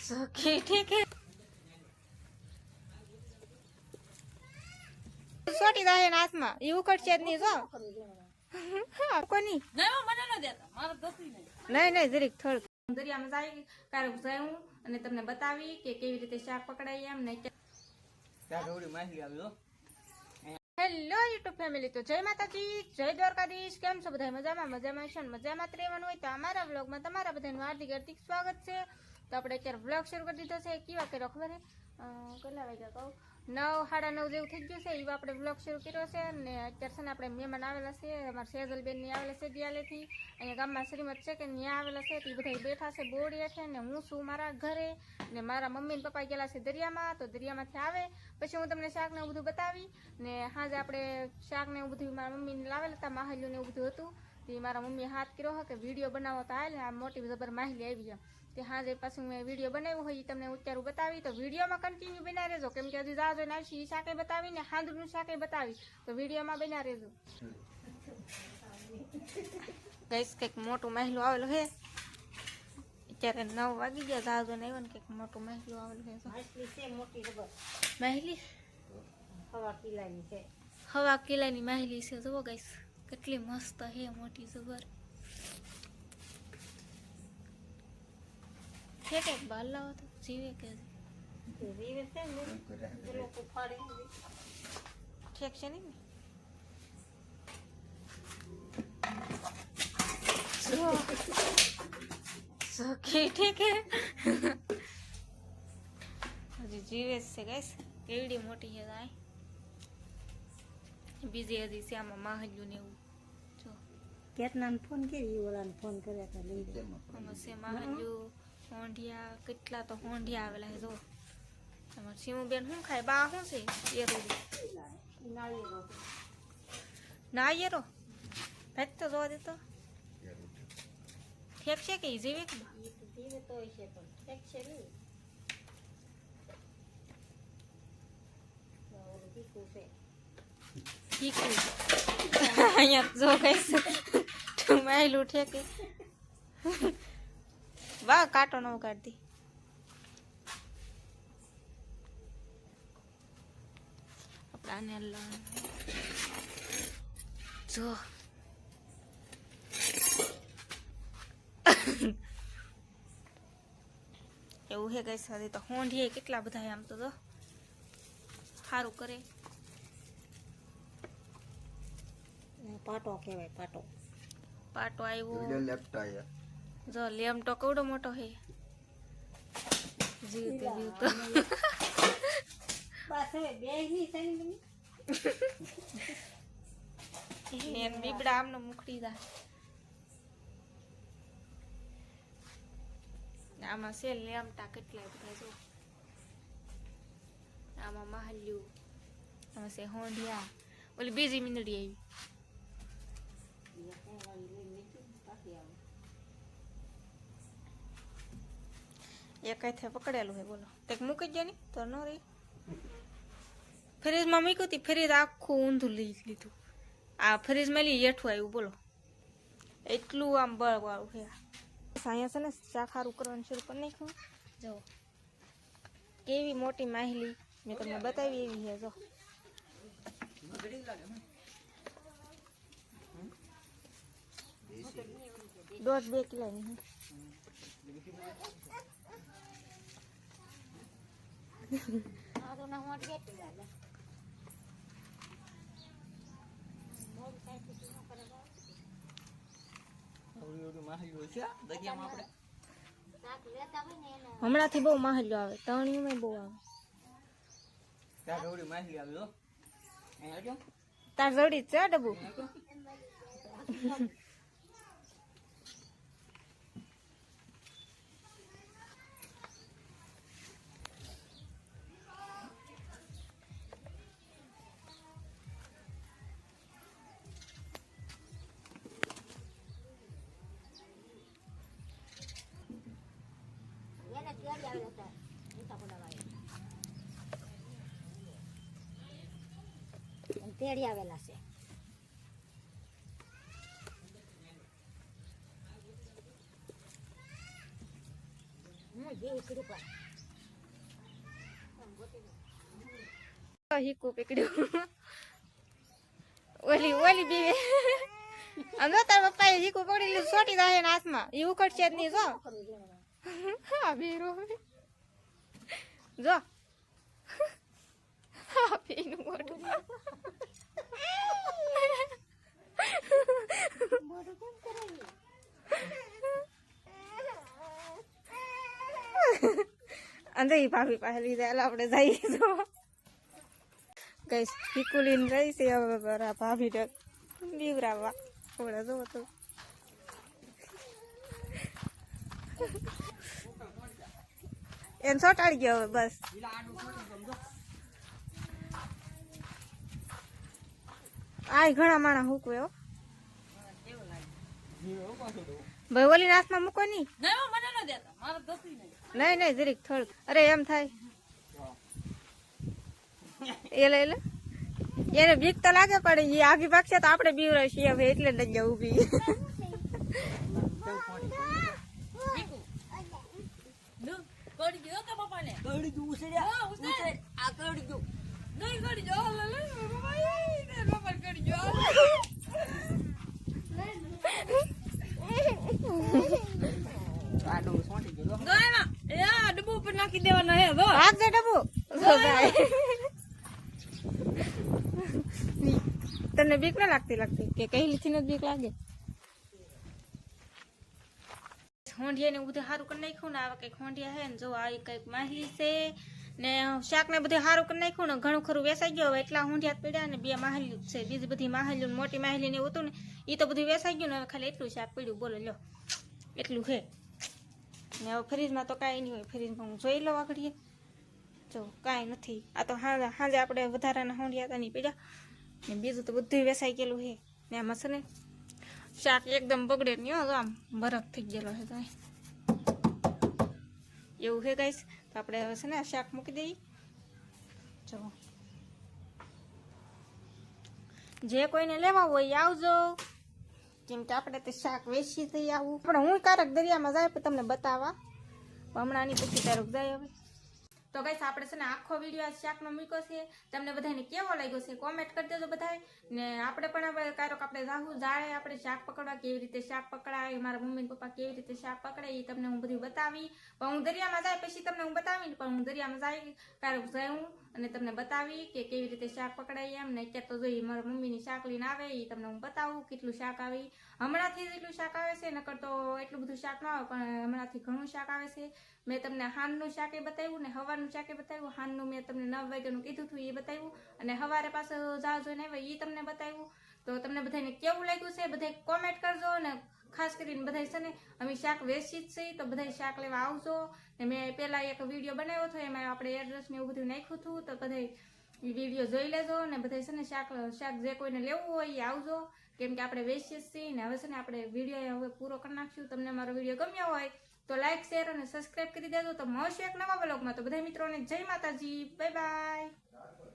सखी ठीक है छोटी दाहे हाथ में ये उकड़શે જ નહીં જો કોની નહીં જરીક થોડું દરિયામાં જાય કારક જાયું અને તમને બતાવી કે કેવી રીતે શાક પકડાય એમ નહીં હેલો યુટ્યુબ ફેમિલી તો જય માતાજી જય દ્વારકાધીશ કેમ છો બધા મજામાં છો મજામાં જ રહેવાનું હોય તો અમારા વ્લોગમાં તમારા બધાનું હાર્દિક સ્વાગત છે તો આપણે અત્યારે વ્લોગ શરૂ કરી દીધો છે કેવા કર્યો ખબર કેટલા વાગ્યા કહું 9 સાડા 9 જેવું થઈ ગયું છે એવા આપણે વ્લોગ શરૂ કર્યો છે અને અત્યારે છે ને આપણે મહેમાન આવેલા છે અમારા સેજલબેન ની આવેલા છે દિયાલેથી અહીંયા ગામમાં શ્રીમત છે કે ત્યાં આવેલા છે તે બધા બેઠા છે બોડી હેઠે ને હું છું મારા ઘરે ને મારા મમ્મી ને પપ્પા ગયેલા છે દરિયામાં તો દરિયામાંથી આવે પછી હું તમને શાક ને એવું બધું બતાવી ને હાજે આપણે શાક ને એવું બધું મારા મમ્મીને લાવેલા હતા માહેલું ને એવું બધું હતું તે મારા મમ્મીએ હાથ કર્યો હતો કે વિડીયો બનાવો તો હાલ આ મોટી જબર માહેલી આવી જાય તે હાજે પાછું મેં વિડીયો બનાવ્યો હોય એ તમને ઉચ્ચારું બતાવી તો વિડીયોમાં કન્ટિન્યુ બના રહેજો કેમ કે હજી જાજો ને આવશે એ શાકે બતાવી ને હાંદનું શાકે બતાવી તો વિડીયોમાં બના રહેજો ગઈસ કંઈક મોટું મહેલું આવેલું છે અત્યારે 9 વાગી ગયા જાજો ને આવ્યો ને કંઈક મોટું મહેલું આવેલું છે મહેલી હવા કિલ્લાની મહેલી છે જુઓ ગઈસ કેટલી મસ્ત હે મોટી જબર કે બાલ લાવો તો જીવે કે જીવે છે ને એ લોકો ફાડે ઠીક છે ને સખી ઠીક હે હજી જીવે છે ગાઈસ કેવડી મોટી છે ગાય બીજી હજી છે આમાં માહલ્યું ને એવું જો કેટલાને ફોન કરી ઓલાને ફોન કર્યા હતા લઈ જાય આમાં છે માહલ્યું હોંડિયા કેટલા તો હોંડિયા આવેલા છે જો તમારે સીમુબેન શું ખાય બા શું છે એ રોડી નાળિયેરો ભાઈ તો જોવા દેતો ઠેક છે કે જીવે કે જીવે તો છે પણ ઠેક છે નહીં અહીંયા જો કઈશ તું માયલું ઠેકે વાહ કાંટો ન કાઢતી આપણાને જો એવું હે કઈ સાથે તો હોંઢીએ કેટલા બધા આમ તો જો સારું કરે પાટો કહેવાય પાટો પાટો આવ્યો જો લેમટો કેવડો મોટો હે જીવતો જીવતો બસ હવે બેહી થઈ એન બીબડા આમનો મુકડી દા આમાં છે લેમટા કેટલા બધા જો આમાં માહલ્યું આમાં છે હોંઢિયા ઓલી બીજી મીંદડી આવી એક હાથે પકડેલું હે બોલો કંઈક મૂકી જ ને તો ન રહી ફ્રીજમાં મૂક્યું હતી ફ્રીજ આખું ઊંધું લઈ લીધું આ ફ્રીજમાં લઈ હેઠું આવ્યું બોલો એટલું આમ બળવાળું છે અહીંયા છે ને શાક સારું કરવાનું શરૂ કરી નાખ્યું જો કેવી મોટી માહિલી મેં તમને બતાવી એવી છે જો 1.5-2 કિલોની હમણાંથી બહુ માહલ્યો આવે તણિયું બહુ આવે તાર જોડી છે ડબ્બુ તેડી આવેલા છે હીકુ પકડ્યું ઓલી ઓલી બીવે આમ તાર પપ્પાએ હીકુ પકડી લીધું સોટી જાય એના હાથમાં એ ઉખડશે જ નહીં જો હા બેરો જો હા બેનું મોઢું અંદર ભાભી પાસે લીધા એટલે આપણે જઈએ તો ગઈ હીકુલીને રહી છે હવે ભાભી બીવરાવા થોડા જોવો તો એને ચોટાડી ગયો હવે બસ આ ઘણા માણા હુકવે હો ભાઈ ઓલી નાથમાં મૂકો નહીં નહીં નહીં જરીક થોડુંક અરે એમ થાય એટલે એને બીક તો લાગે પડે એ આગી ભાગશે તો આપણે બીવરાય છીએ હવે એટલે જ જગ્યા ઉભી ડબ્બુ ઉપર નાખી દેવાનો હે રાખજે ડબ્બુ તને બીક ના લાગતી કે કઈ થી જ બીક લાગે હોંડિયા ને બધું સારું કરી નાખ્યું ને આ કઈક હોંડિયા હે ને જો આ કઈક માહલી છે ને શાક ને બધું સારું કરી નાખ્યું ને ઘણું ખરું વેસાઈ ગયો હવે એટલા હોંડિયા પડ્યા ને 2 માહલી છે બીજી બધી માહલી મોટી માહલી ને હતું ને એ તો બધું વેસાઈ ગયું ને હવે ખાલી એટલું શાક પડ્યું બોલો લો એટલું છે ને હવે ફ્રીજમાં તો કાંઈ નહીં હોય ફ્રીજમાં હું જોઈ લઉં આગળ જો કાંઈ નથી આ તો હાજે આપણે વધારાના હોંડિયા હતા નહીં પડ્યા ને બીજું તો બધું વેસાઈ ગયેલું છે ને આમાં છે ને શાક એકદમ બગડે નહીં હો આમ બરફ થઈ ગયેલો છે તો એવું છે ગાઈસ તો આપણે હવે છે ને આ શાક મૂકી દઈએ જો જે કોઈને લેવા હોય આવજો કેમ કે આપણે તો શાક વેચી થઈ આવું પણ હું ક્યારેક દરિયામાં જાય પણ તમને બતાવવા હમણાં ની પછી ક્યારેક જાય હવે તો ગાઈસ આપણે છે ને આખો વિડીયો આ શાકનો મૂક્યો છે તમને બધાને કેવો લાગ્યો છે કોમેન્ટ કરી દેજો બધાય ને આપણે પણ હવે ક્યારેક આપણે જાહું જાય આપણે શાક પકડવા કેવી રીતે શાક પકડાય મારા મમ્મી પપ્પા કેવી રીતે શાક પકડે એ તમને હું બધું બતાવી પણ હું દરિયામાં જાય પછી તમને હું બતાવી પણ હું દરિયામાં જાય ક્યારેક જાઉં અને તમને બતાવી કે કેવી રીતે શાક પકડાય એમ ને અત્યારે તો જોઈ મારા મમ્મીની શાક લઈને આવે એ તમને હું બતાવું કેટલું શાક આવે હમણાંથી જ એટલું શાક આવે છે નકર તો એટલું બધું શાક ના આવે પણ હમણાંથી ઘણું શાક આવે છે મેં તમને હાનનું શાકે બતાવ્યું ને હવારનું શાકે બતાવ્યું હાનનું મેં તમને 9 વાગ્યાનું કીધું હતું એ બતાવ્યું અને હવારે પાછું જા જોઈને આવ્યા એ તમને બતાવ્યું તો તમને બધાને કેવું લાગ્યું છે બધા કોમેન્ટ કરજો અને ખાસ કરીને બધા છે ને અમે શાક વેચી જ છે તો બધા શાક લેવા આવજો ને મેં પહેલાં એક વિડીયો બનાવ્યો હતો એમાં આપણે એડ્રેસ ને એવું બધું નાખ્યું હતું તો બધા વિડીયો જોઈ લેજો ને બધા છે ને શાક જે કોઈને લેવું હોય એ આવજો કેમ કે આપણે વેચીએ જ છીએ ને હવે છે ને આપણે વિડીયો હવે પૂરો કરી નાખશું તમને મારો વિડીયો ગમ્યો હોય તો લાઈક શેર અને સબસ્ક્રાઈબ કરી દેજો તો મળશું એક નવા બ્લોગમાં તો બધા મિત્રોને જય માતાજી બાય બાય